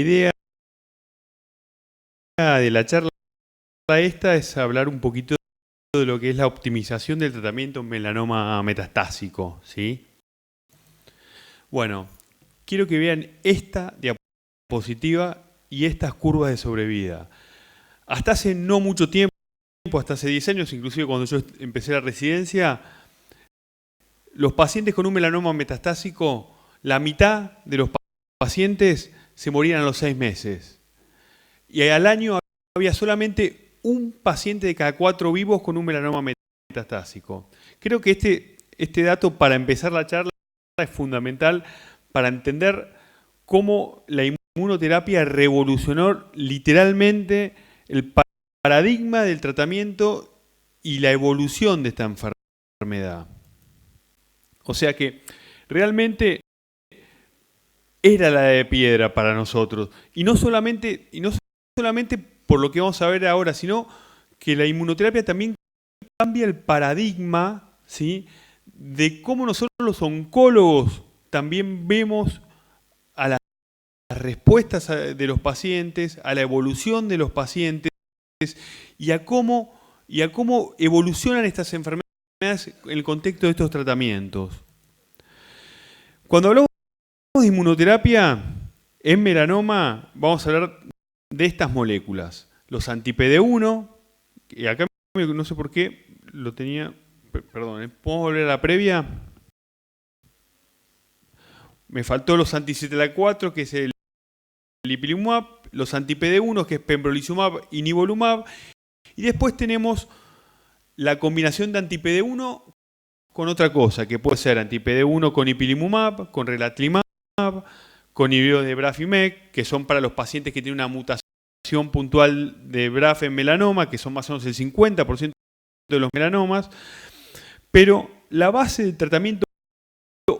idea de la charla esta es hablar un poquito de lo que es la optimización del tratamiento en melanoma metastásico, ¿sí? Bueno, quiero que vean esta diapositiva y estas curvas de sobrevida. Hasta hace no mucho tiempo, hasta hace 10 años, inclusive cuando yo empecé la residencia, los pacientes con un melanoma metastásico, la mitad de los pacientes se morían a los 6 meses. Y al año había solamente un paciente de cada 4 vivos con un melanoma metastásico. Creo que este dato, para empezar la charla, es fundamental para entender cómo la inmunoterapia revolucionó literalmente el paradigma del tratamiento y la evolución de esta enfermedad. O sea que realmente era la de piedra para nosotros. Y no solamente por lo que vamos a ver ahora, sino que la inmunoterapia también cambia el paradigma, ¿sí?, de cómo nosotros los oncólogos también vemos a las respuestas de los pacientes, a la evolución de los pacientes y a cómo evolucionan estas enfermedades en el contexto de estos tratamientos. Cuando hablamos de inmunoterapia en melanoma, vamos a hablar de estas moléculas. Los anti-PD1, y acá no sé por qué lo tenía, perdón, ¿puedo volver a la previa? Me faltó los anti-CTLA4, que es el ipilimumab, los anti-PD1, que es pembrolizumab y nivolumab, y después tenemos la combinación de anti-PD1 con otra cosa, que puede ser anti-PD1 con ipilimumab, con relatlimab, con inhibidores de BRAF y MEK, que son para los pacientes que tienen una mutación puntual de BRAF en melanoma, que son más o menos el 50% de los melanomas. Pero la base del tratamiento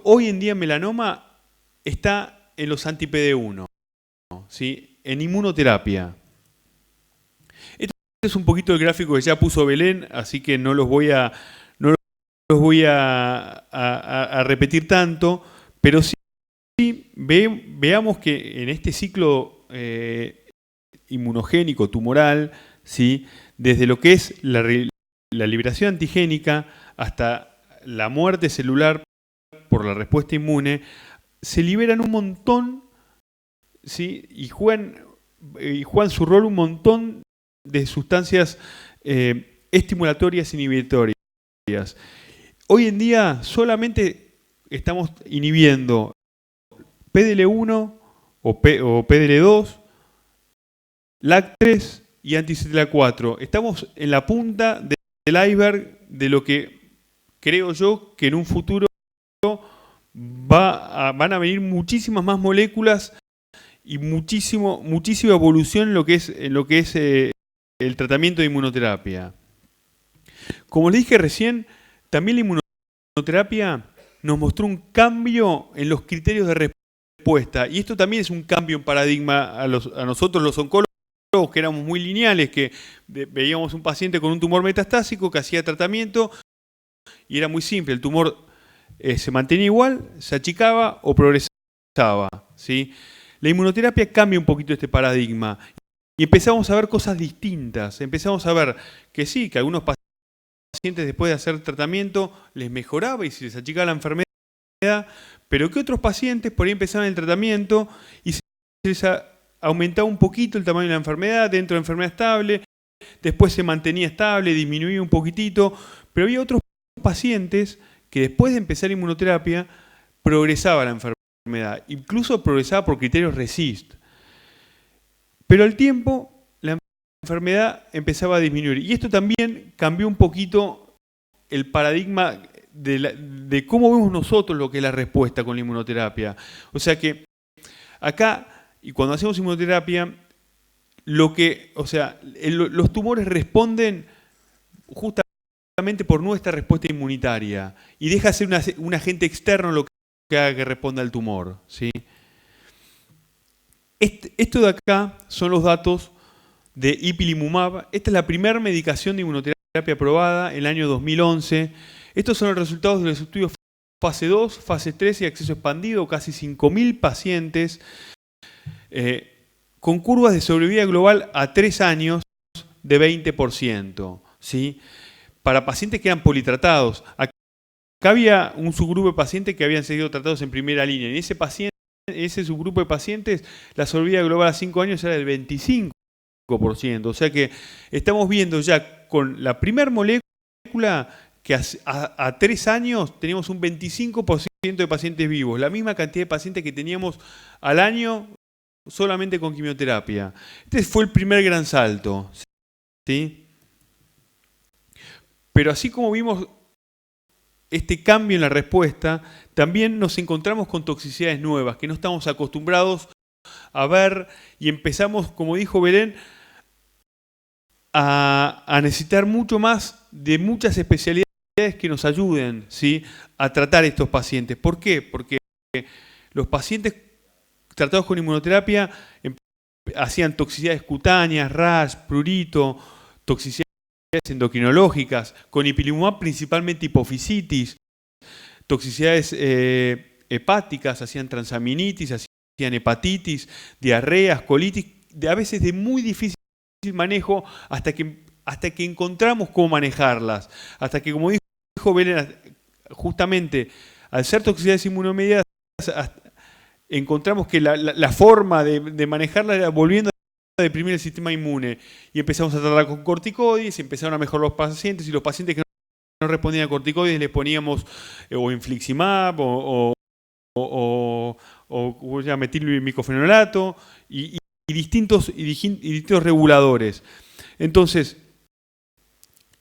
hoy en día en melanoma está en los anti-PD1, ¿sí?, en inmunoterapia. Este es un poquito el gráfico que ya puso Belén, así que no los voy a repetir tanto, pero sí veamos que en este ciclo inmunogénico tumoral, ¿sí?, desde lo que es la liberación antigénica hasta la muerte celular por la respuesta inmune, se liberan un montón, ¿sí?, y juegan su rol un montón de sustancias estimulatorias inhibitorias. Hoy en día solamente estamos inhibiendo PDL1 o PDL2, LAG3 y anti-CTLA4. Estamos en la punta del iceberg de lo que creo yo que en un futuro van a venir muchísimas más moléculas y muchísima evolución en lo que es el tratamiento de inmunoterapia. Como les dije recién, también la inmunoterapia nos mostró un cambio en los criterios de respuesta. Y esto también es un cambio en paradigma a nosotros los oncólogos, que éramos muy lineales, que veíamos un paciente con un tumor metastásico que hacía tratamiento y era muy simple. El tumor se mantenía igual, se achicaba o progresaba, ¿sí? La inmunoterapia cambia un poquito este paradigma y empezamos a ver cosas distintas. Empezamos a ver que sí, que algunos pacientes después de hacer tratamiento les mejoraba y se les achicaba la enfermedad, pero que otros pacientes por ahí empezaban el tratamiento y se les aumentaba un poquito el tamaño de la enfermedad, dentro de la enfermedad estable, después se mantenía estable, disminuía un poquitito, pero había otros pacientes que después de empezar inmunoterapia progresaba la enfermedad, incluso progresaba por criterios RECIST. Pero al tiempo la enfermedad empezaba a disminuir y esto también cambió un poquito el paradigma de cómo vemos nosotros lo que es la respuesta con la inmunoterapia. O sea que acá, y cuando hacemos inmunoterapia, los tumores responden justamente por nuestra respuesta inmunitaria y deja de ser un agente externo lo que haga que responda al tumor, ¿sí? Esto de acá son los datos de ipilimumab. Esta es la primera medicación de inmunoterapia aprobada en el año 2011. Estos son los resultados de los estudios fase 2, fase 3 y acceso expandido, casi 5.000 pacientes. con curvas de sobrevida global a 3 años de 20%, ¿sí? Para pacientes que eran politratados. Acá había un subgrupo de pacientes que habían sido tratados en primera línea. En ese subgrupo de pacientes, la sobrevida global a 5 años era del 25%. O sea que estamos viendo ya con la primera molécula que a 3 años teníamos un 25% de pacientes vivos. La misma cantidad de pacientes que teníamos al año solamente con quimioterapia. Este fue el primer gran salto, ¿sí? Pero así como vimos este cambio en la respuesta, también nos encontramos con toxicidades nuevas que no estamos acostumbrados a ver y empezamos, como dijo Belén, a necesitar mucho más de muchas especialidades que nos ayuden, ¿sí?, a tratar estos pacientes. ¿Por qué? Porque los pacientes tratados con inmunoterapia hacían toxicidades cutáneas, rash, prurito, toxicidades endocrinológicas, con ipilimumab principalmente hipofisitis, toxicidades hepáticas, hacían transaminitis, hacían hepatitis, diarreas, colitis, a veces de muy difícil manejo hasta que encontramos cómo manejarlas, hasta que, como dijo Belén, justamente al ser toxicidades inmunomediadas, encontramos que la forma de manejarla era volviendo a deprimir el sistema inmune. Y empezamos a tratar con corticoides, empezaron a mejorar los pacientes, y los pacientes que no respondían a corticoides les poníamos o infliximab o metilmicofenolato y distintos reguladores. Entonces,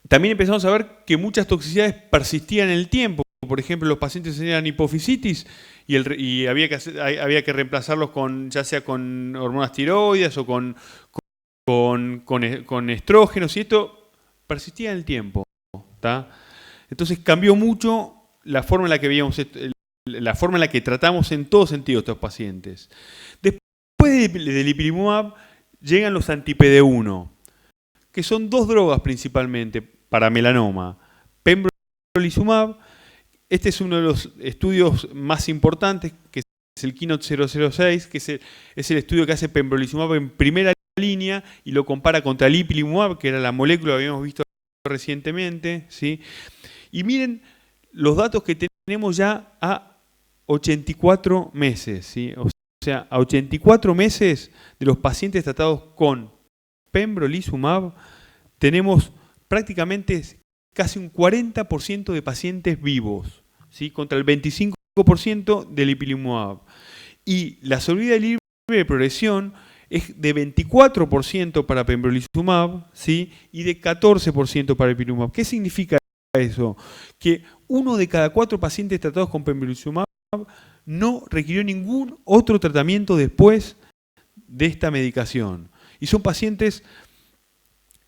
también empezamos a ver que muchas toxicidades persistían en el tiempo. Por ejemplo, los pacientes tenían hipofisitis y había que reemplazarlos ya sea con hormonas tiroides o con estrógenos, y esto persistía en el tiempo, ¿tá? Entonces cambió mucho la forma en la que veíamos la forma en la que tratamos en todo sentido a estos pacientes. Después del ipilimumab llegan los anti-PD1, que son 2 drogas principalmente para melanoma. Pembrolizumab, este es uno de los estudios más importantes, que es el KEYNOTE-006, que es el estudio que hace pembrolizumab en primera línea y lo compara contra el ipilimumab, que era la molécula que habíamos visto recientemente, ¿sí? Y miren los datos que tenemos ya a 84 meses, ¿sí? O sea, a 84 meses de los pacientes tratados con pembrolizumab, tenemos prácticamente casi un 40% de pacientes vivos, ¿sí?, contra el 25% del ipilimumab. Y la sobrevida libre de progresión es de 24% para pembrolizumab, ¿sí?, y de 14% para ipilimumab. ¿Qué significa eso? Que 1 de cada 4 pacientes tratados con pembrolizumab no requirió ningún otro tratamiento después de esta medicación. Y son pacientes,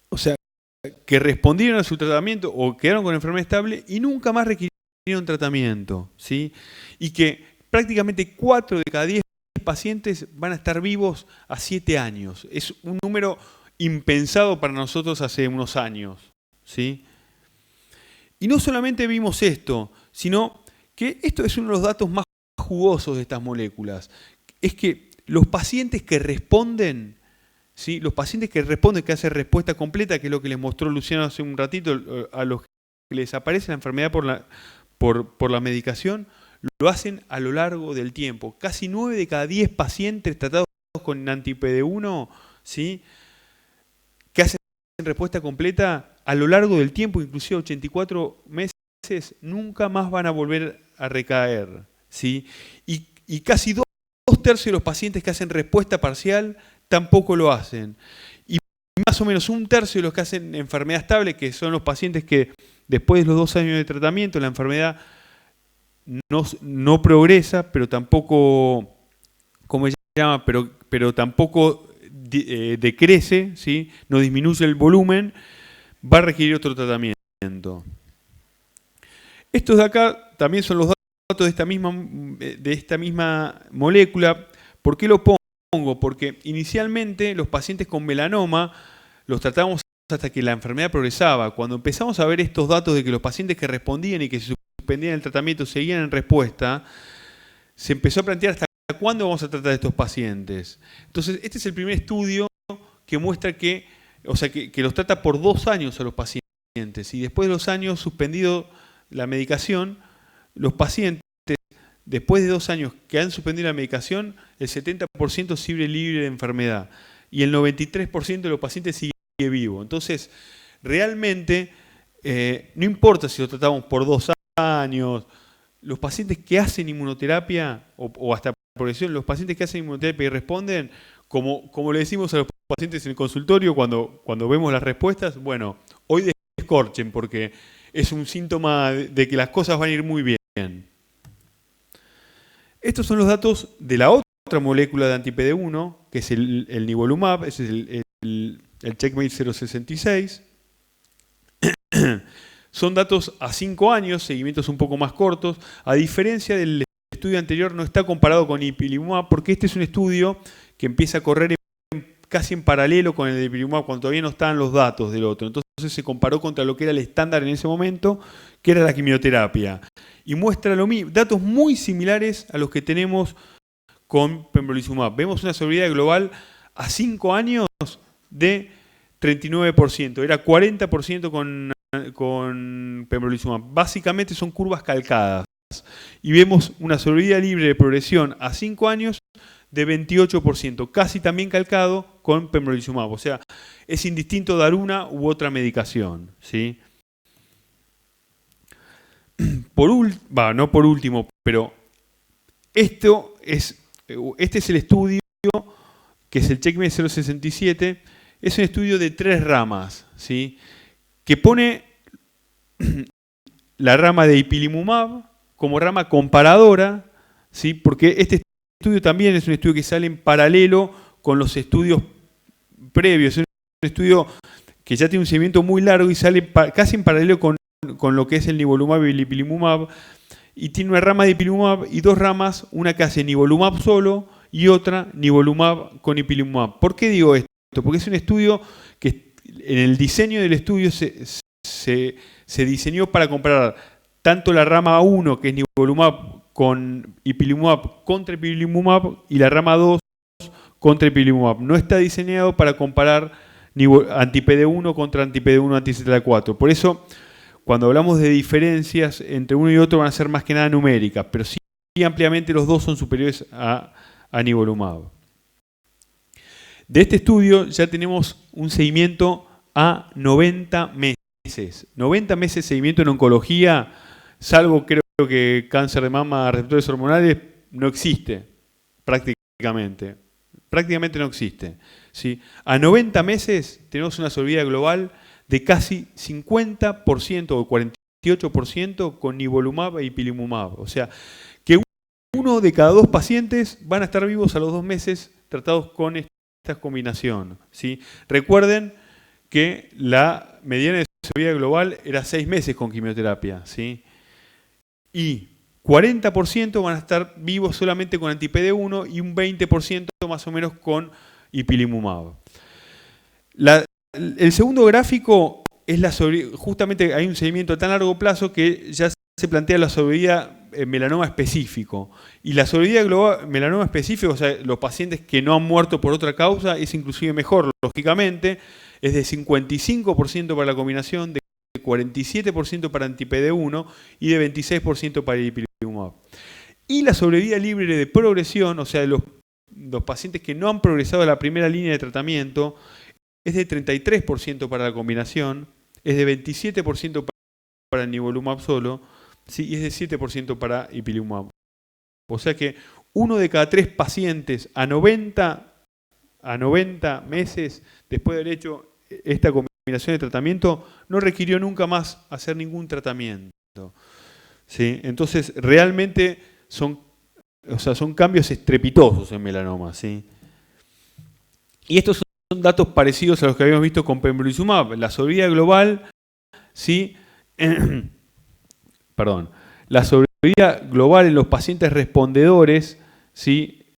o sea, que respondieron a su tratamiento o quedaron con enfermedad estable y nunca más requirieron tratamiento, ¿sí? Y que prácticamente 4 de cada 10 pacientes van a estar vivos a 7 años. Es un número impensado para nosotros hace unos años, ¿sí? Y no solamente vimos esto, sino que esto es uno de los datos más jugosos de estas moléculas. Es que los pacientes que responden, ¿sí?, los pacientes que responden, que hacen respuesta completa, que es lo que les mostró Luciano hace un ratito, a los que les aparece la enfermedad por la medicación, lo hacen a lo largo del tiempo. Casi 9 de cada 10 pacientes tratados con anti-PD1, ¿sí?, que hacen respuesta completa a lo largo del tiempo, inclusive 84 meses, nunca más van a volver a recaer, ¿sí? Y casi 2/3 de los pacientes que hacen respuesta parcial tampoco lo hacen. Y más o menos 1/3 de los que hacen enfermedad estable, que son los pacientes que después de los 2 años de tratamiento la enfermedad no progresa, pero tampoco, ¿cómo se llama? Pero tampoco decrece, ¿sí?, no disminuye el volumen, va a requerir otro tratamiento. Estos de acá también son los datos de esta misma molécula. ¿Por qué lo pongo? Porque inicialmente los pacientes con melanoma los tratábamos hasta que la enfermedad progresaba. Cuando empezamos a ver estos datos de que los pacientes que respondían y que se suspendían el tratamiento seguían en respuesta, se empezó a plantear hasta cuándo vamos a tratar a estos pacientes? Entonces, este es el primer estudio que muestra que, o sea, que los trata por 2 años a los pacientes. Y después de 2 años, suspendido la medicación, los pacientes, después de 2 años que han suspendido la medicación, el 70% sigue libre de enfermedad. Y el 93% de los pacientes sigue vivo. Entonces, realmente, no importa si lo tratamos por 2 años, los pacientes que hacen inmunoterapia, o hasta progresión, los pacientes que hacen inmunoterapia y responden, como le decimos a los pacientes en el consultorio cuando vemos las respuestas, bueno, hoy descorchen porque es un síntoma de que las cosas van a ir muy bien. Estos son los datos de la otra molécula de anti-PD1, que es el nivolumab, ese es el Checkmate 066. Son datos a 5 años, seguimientos un poco más cortos. A diferencia del estudio anterior, no está comparado con ipilimumab, porque este es un estudio que empieza a correr casi en paralelo con el de ipilimumab, cuando todavía no estaban los datos del otro. Entonces se comparó contra lo que era el estándar en ese momento, que era la quimioterapia. Y muestra datos muy similares a los que tenemos con pembrolizumab. Vemos una sobrevida global a 5 años de 39%. Era 40% con pembrolizumab. Básicamente son curvas calcadas. Y vemos una sobrevida libre de progresión a 5 años de 28%, casi también calcado con pembrolizumab. O sea, es indistinto dar una u otra medicación, ¿sí? No por último, pero este es el estudio, que es el Checkmate 067, es un estudio de 3 ramas, ¿sí? Que pone la rama de ipilimumab como rama comparadora, ¿sí? Porque este estudio también es un estudio que sale en paralelo con los estudios previos. Es un estudio que ya tiene un seguimiento muy largo y sale casi en paralelo con lo que es el nivolumab y el ipilimumab. Y tiene una rama de ipilimumab y 2 ramas, una que hace nivolumab solo y otra nivolumab con ipilimumab. ¿Por qué digo esto? Porque es un estudio que en el diseño del estudio se diseñó para comparar tanto la rama 1, que es nivolumab con ipilimumab contra ipilimumab, y la rama 2 contra ipilimumab. No está diseñado para comparar anti-PD1 contra anti-PD1 anti-CTLA4. Por eso, cuando hablamos de diferencias entre uno y otro, van a ser más que nada numéricas, pero sí ampliamente los dos son superiores a nivolumab. De este estudio ya tenemos un seguimiento a 90 meses. 90 meses de seguimiento en oncología, salvo creo que cáncer de mama, receptores hormonales, no existe prácticamente. Prácticamente no existe, ¿sí? A 90 meses tenemos una sobrevida global de casi 50% o 48% con nivolumab e ipilimumab. O sea, que 1 de cada 2 pacientes van a estar vivos a los 2 meses tratados con esta combinación, ¿sí? Recuerden que la mediana de sobrevida global era 6 meses con quimioterapia, ¿sí? Y 40% van a estar vivos solamente con anti-PD1 y un 20% más o menos con ipilimumab. El segundo gráfico es justamente hay un seguimiento a tan largo plazo que ya se plantea la sobrevida en melanoma específico. Y la sobrevida global melanoma específico, o sea, los pacientes que no han muerto por otra causa, es inclusive mejor, lógicamente, es de 55% para la combinación, de 47% para anti-PD1 y de 26% para ipilimumab. Y la sobrevida libre de progresión, o sea, de los pacientes que no han progresado a la primera línea de tratamiento, es de 33% para la combinación, es de 27% para el nivolumab solo, ¿sí? Y es de 7% para ipilimumab. O sea que 1 de cada 3 pacientes a 90 meses después de haber hecho esta combinación de tratamiento no requirió nunca más hacer ningún tratamiento, ¿sí? Entonces realmente son cambios estrepitosos en melanoma, ¿sí? Y estos son datos parecidos a los que habíamos visto con pembrolizumab. La sobrevida global, ¿sí? La sobrevida global en los pacientes respondedores, ¿sí?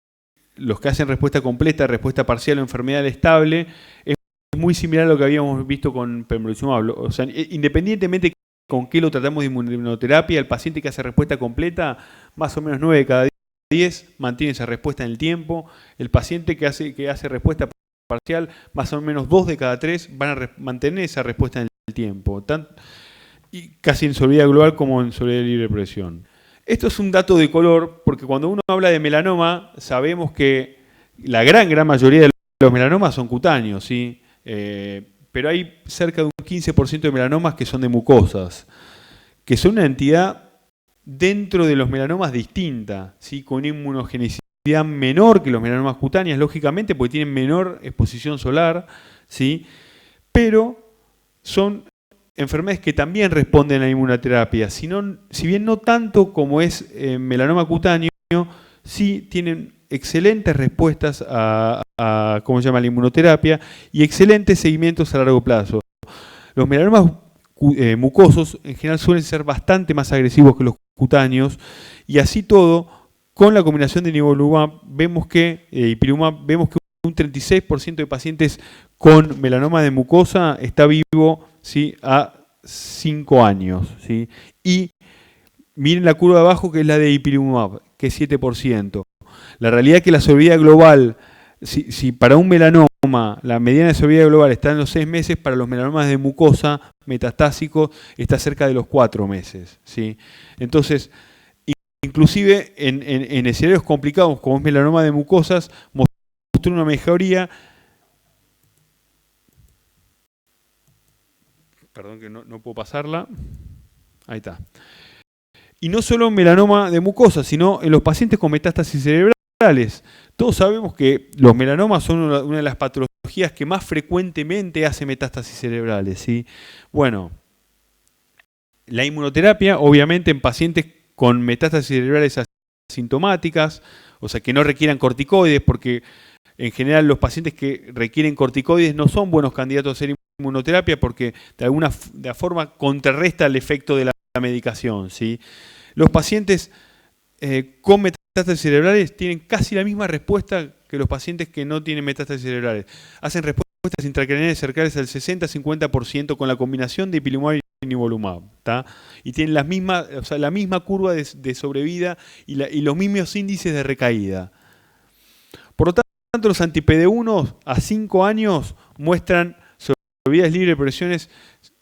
Los que hacen respuesta completa, respuesta parcial o enfermedad estable, es muy similar a lo que habíamos visto con pembrolizumab. O sea, independientemente con qué lo tratamos de inmunoterapia, el paciente que hace respuesta completa, más o menos 9 de cada 10 mantiene esa respuesta en el tiempo. El paciente que hace respuesta parcial, más o menos 2 de cada 3 van a mantener esa respuesta en el tiempo, y casi en solubilidad global como en solubilidad libre de progresión. Esto es un dato de color, porque cuando uno habla de melanoma, sabemos que la gran mayoría de los melanomas son cutáneos, ¿sí? Pero hay cerca de un 15% de melanomas que son de mucosas, que son una entidad dentro de los melanomas distinta, ¿sí? Con inmunogenicidad menor que los melanomas cutáneos, lógicamente, porque tienen menor exposición solar, ¿sí? Pero son enfermedades que también responden a la inmunoterapia, si bien no tanto como es melanoma cutáneo, sí tienen excelentes respuestas a ¿cómo se llama?, la inmunoterapia y excelentes seguimientos a largo plazo. Los melanomas mucosos en general suelen ser bastante más agresivos que los cutáneos, y así todo, con la combinación de nivolumab vemos que ipilimumab, vemos que un 36% de pacientes con melanoma de mucosa está vivo, ¿sí?, a 5 años, ¿sí? Y miren la curva de abajo, que es la de ipilimumab, que es 7%. La realidad es que la sobrevida global, si para un melanoma la mediana de sobrevida global está en los 6 meses, para los melanomas de mucosa metastásicos está cerca de los 4 meses, ¿sí? Entonces, inclusive en escenarios complicados como es melanoma de mucosas, mostró una mejoría. Perdón que no puedo pasarla. Ahí está. Y no solo en melanoma de mucosa, sino en los pacientes con metástasis cerebrales. Todos sabemos que los melanomas son una de las patologías que más frecuentemente hace metástasis cerebrales, ¿sí? Bueno, la inmunoterapia, obviamente, en pacientes con metástasis cerebrales asintomáticas, o sea, que no requieran corticoides, porque en general los pacientes que requieren corticoides no son buenos candidatos a hacer inmunoterapia porque de alguna forma contrarresta el efecto de la medicación, ¿sí? Los pacientes con metástasis cerebrales tienen casi la misma respuesta que los pacientes que no tienen metástasis cerebrales. Hacen respuestas intracraneales cercanas al 60-50% con la combinación de ipilimumab y nivolumab, ¿tá? Y tienen la misma curva de sobrevida y los mismos índices de recaída. Por lo tanto, los anti-PD1 a 5 años muestran sobrevidas libres de progresiones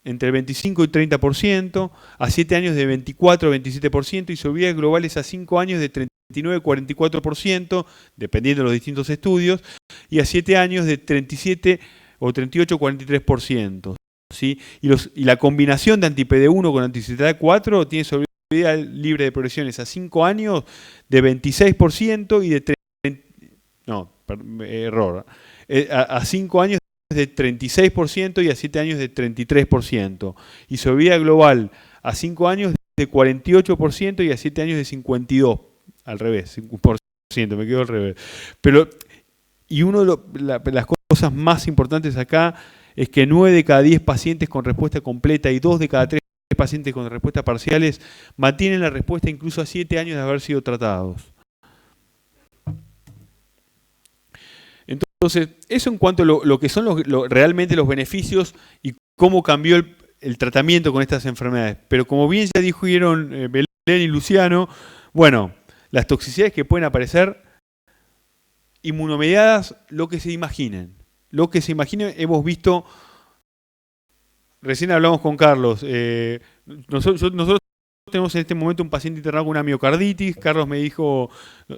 entre el 25 y 30%, a 7 años de 24 a 27% y sobrevidas globales a 5 años de 39 a 44%, dependiendo de los distintos estudios, y a 7 años de 37 o 38 a 43%. ¿Sí? Y la combinación de anti-PD1 con anti-CTLA-4 tiene sobrevida libre de progresiones a 5 años de 26% y de 30, no, error, a 5 años de 36% y a 7 años de 33%. Y sobrevida global a 5 años de 48% y a 7 años de 52%. Al revés, 5%, me quedo al revés. Pero, y una de las cosas más importantes acá es que 9 de cada 10 pacientes con respuesta completa y 2 de cada 3 pacientes con respuestas parciales mantienen la respuesta incluso a 7 años de haber sido tratados. Entonces, eso en cuanto a lo que son realmente los beneficios y cómo cambió el tratamiento con estas enfermedades. Pero como bien ya dijeron Belén y Luciano, bueno, las toxicidades que pueden aparecer inmunomediadas, lo que se imaginen. Lo que se imaginen, hemos visto, recién hablamos con Carlos, nosotros tenemos en este momento un paciente internado con una miocarditis. Carlos me dijo,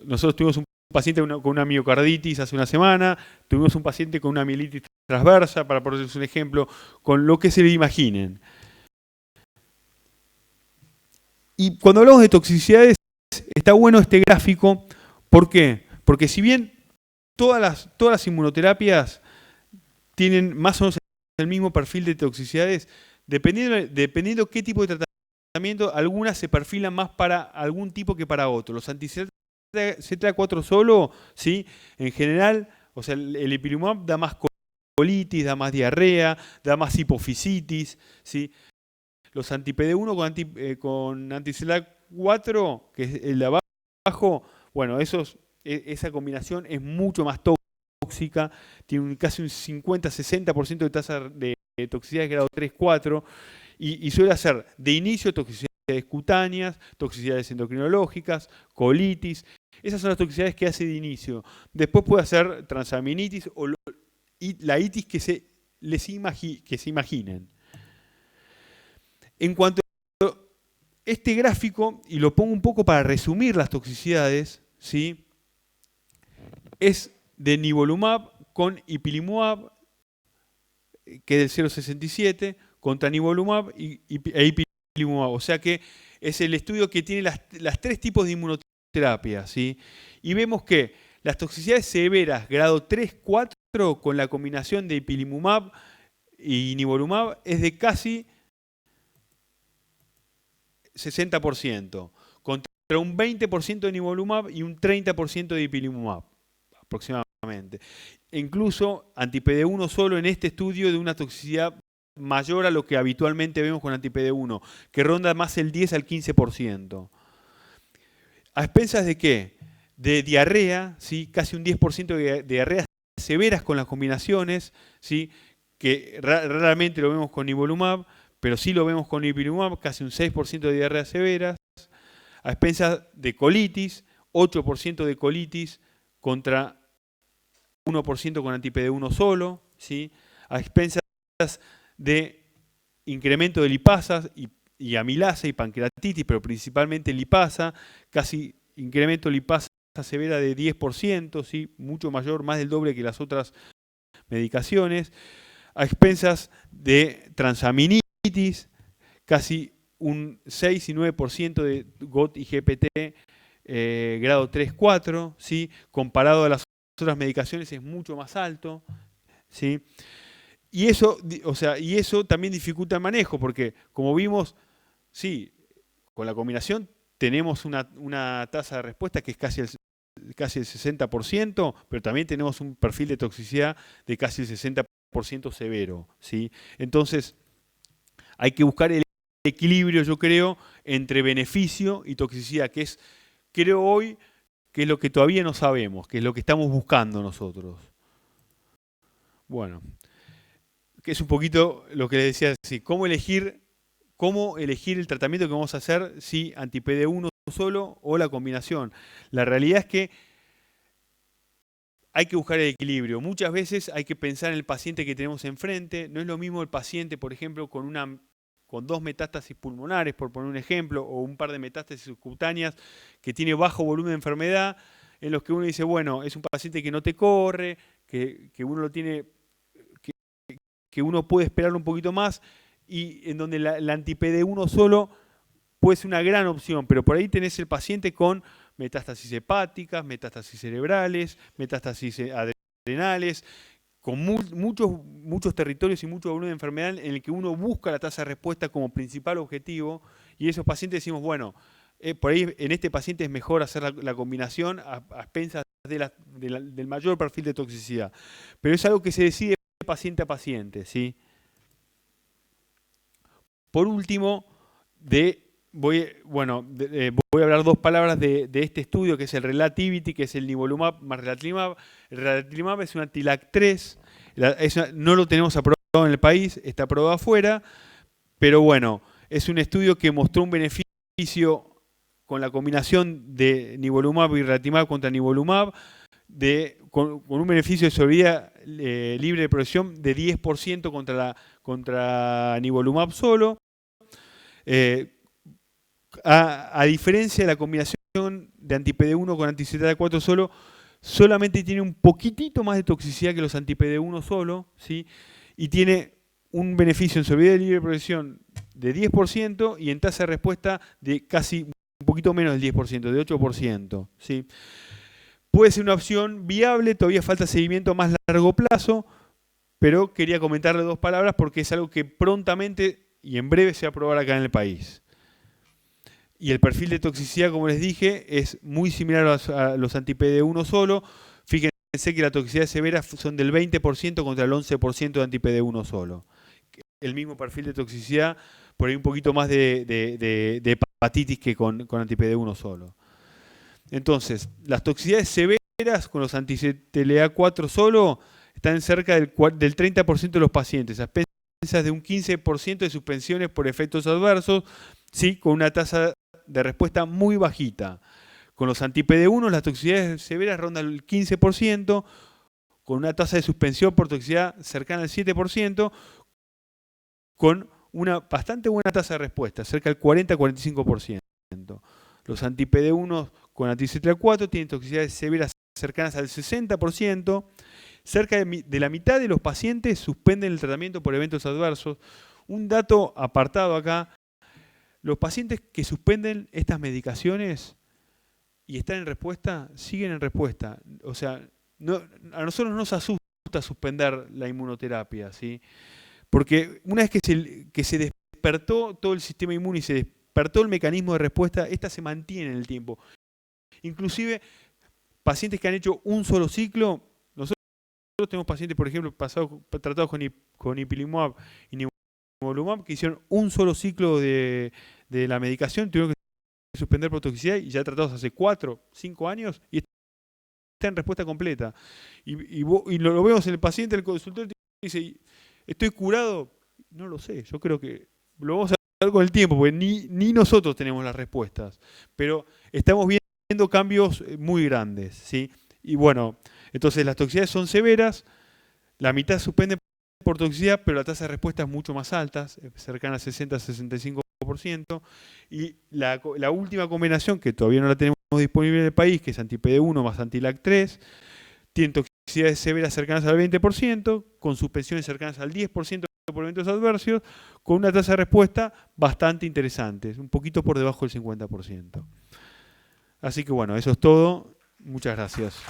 nosotros tuvimos un paciente con una miocarditis hace una semana, tuvimos un paciente con una mielitis transversa, para ponerles un ejemplo, con lo que se le imaginen. Y cuando hablamos de toxicidades, está bueno este gráfico. ¿Por qué? Porque si bien todas las inmunoterapias tienen más o menos el mismo perfil de toxicidades, dependiendo qué tipo de tratamiento, algunas se perfilan más para algún tipo que para otro. Los anti-CTLA-4 solo, ¿sí? En general, o sea, el ipilimumab da más colitis, da más diarrea, da más hipofisitis, ¿sí? Los anti-PD1 con anti-CTLA-4, que es el de abajo, bueno, esa combinación es mucho más tóxica, tiene casi un 50-60% de tasa de toxicidad de grado 3-4 y suele hacer de inicio toxicidades cutáneas, toxicidades endocrinológicas, colitis, Esas son las toxicidades que hace de inicio. Después puede hacer transaminitis o la itis que se imaginen. En cuanto a este gráfico, y lo pongo un poco para resumir las toxicidades, ¿sí? Es de nivolumab con ipilimumab, que es del 0,67, contra nivolumab e ipilimumab. O sea que es el estudio que tiene las tres tipos de inmunoterapia, ¿sí? Y vemos que las toxicidades severas, grado 3, 4, con la combinación de ipilimumab y nivolumab, es de casi 60%, contra un 20% de nivolumab y un 30% de ipilimumab, aproximadamente. Incluso anti-PD1 solo en este estudio de una toxicidad mayor a lo que habitualmente vemos con anti-PD1, que ronda más el 10 al 15%. ¿A expensas de qué? De diarrea, ¿sí? Casi un 10% de diarreas severas con las combinaciones, ¿sí? Que raramente lo vemos con nivolumab, pero sí lo vemos con ipilimumab, casi un 6% de diarreas severas. A expensas de colitis, 8% de colitis contra 1% con anti-PD1 solo, ¿sí? A expensas de incremento de lipasas y amilasa y pancreatitis, pero principalmente lipasa, casi incremento de lipasa severa de 10%, ¿sí? Mucho mayor, más del doble que las otras medicaciones. A expensas de transaminitis, casi un 6 y 9% de GOT y GPT grado 3-4, ¿sí? Comparado a las otras medicaciones es mucho más alto, ¿sí? Y eso también dificulta el manejo, porque como vimos, sí, con la combinación tenemos una tasa de respuesta que es casi el 60%, pero también tenemos un perfil de toxicidad de casi el 60% severo, ¿sí? Entonces, hay que buscar el equilibrio, yo creo, entre beneficio y toxicidad, que es, creo hoy, que es lo que todavía no sabemos, que es lo que estamos buscando nosotros. Bueno, que es un poquito lo que les decía, sí, cómo elegir el tratamiento que vamos a hacer, si anti-PD1 solo o la combinación. La realidad es que hay que buscar el equilibrio. Muchas veces hay que pensar en el paciente que tenemos enfrente. No es lo mismo el paciente, por ejemplo, con 2 metástasis pulmonares, por poner un ejemplo, o un par de metástasis subcutáneas, que tiene bajo volumen de enfermedad, en los que uno dice, bueno, es un paciente que no te corre, que uno lo tiene, que uno puede esperar un poquito más, y en donde la anti-PD1 solo puede ser una gran opción, pero por ahí tenés el paciente con metástasis hepáticas, metástasis cerebrales, metástasis adrenales, con muchos territorios y mucho volumen de enfermedad en el que uno busca la tasa de respuesta como principal objetivo, y esos pacientes decimos, bueno, por ahí en este paciente es mejor hacer la combinación a expensas del mayor perfil de toxicidad. Pero es algo que se decide paciente a paciente, ¿sí? Por último, voy a hablar 2 palabras de este estudio, que es el Relativity, que es el nivolumab más relatimab. El relatimab es un anti-LAG3, no lo tenemos aprobado en el país, está aprobado afuera, pero bueno, es un estudio que mostró un beneficio con la combinación de nivolumab y relatimab contra nivolumab, con un beneficio de sobrevida libre de progresión de 10% contra nivolumab solo. A diferencia de la combinación de anti-PD1 con anti-CTLA4 solo, solamente tiene un poquitito más de toxicidad que los anti-PD1 solo, ¿sí? Y tiene un beneficio en sobrevida libre de progresión de 10% y en tasa de respuesta de casi un poquito menos del 10%, de 8%, ¿sí? Puede ser una opción viable, todavía falta seguimiento a más largo plazo, pero quería comentarle 2 palabras porque es algo que prontamente y en breve se va a aprobar acá en el país. Y el perfil de toxicidad, como les dije, es muy similar a los anti-PD1 solo. Fíjense que las toxicidades severas son del 20% contra el 11% de anti-PD1 solo. El mismo perfil de toxicidad, por ahí un poquito más de hepatitis que con anti-PD1 solo. Entonces, las toxicidades severas con los anti-CTLA4 solo están cerca del 30% de los pacientes, a expensas de un 15% de suspensiones por efectos adversos, ¿sí? Con una tasa de respuesta muy bajita. Con los anti-PD1 las toxicidades severas rondan el 15%, con una tasa de suspensión por toxicidad cercana al 7%, con una bastante buena tasa de respuesta, cerca del 40-45%. Los anti-PD1 con anti-CTLA4 tienen toxicidades severas cercanas al 60%. Cerca de la mitad de los pacientes suspenden el tratamiento por eventos adversos. Un dato apartado acá, los pacientes que suspenden estas medicaciones y están en respuesta, siguen en respuesta. O sea, a nosotros no nos asusta suspender la inmunoterapia, ¿sí? Porque una vez que se despertó todo el sistema inmune y se despertó el mecanismo de respuesta, esta se mantiene en el tiempo. Inclusive, pacientes que han hecho un solo ciclo, nosotros tenemos pacientes, por ejemplo, tratados con ipilimumab y nivolumab, que hicieron un solo ciclo de la medicación, tuvieron que suspender por toxicidad y ya tratados hace 4, 5 años y está en respuesta completa. Y lo vemos en el paciente, el consultor dice, ¿estoy curado? No lo sé, yo creo que lo vamos a ver con el tiempo, porque ni nosotros tenemos las respuestas, pero estamos viendo cambios muy grandes, ¿sí? Y bueno, entonces las toxicidades son severas, la mitad suspenden por toxicidad, pero la tasa de respuesta es mucho más alta, cercana al 60-65%, y la última combinación, que todavía no la tenemos disponible en el país, que es anti-PD1 más anti-LAC3, tiene toxicidades severas cercanas al 20%, con suspensiones cercanas al 10% por eventos adversos, con una tasa de respuesta bastante interesante, un poquito por debajo del 50%. Así que bueno, eso es todo. Muchas gracias.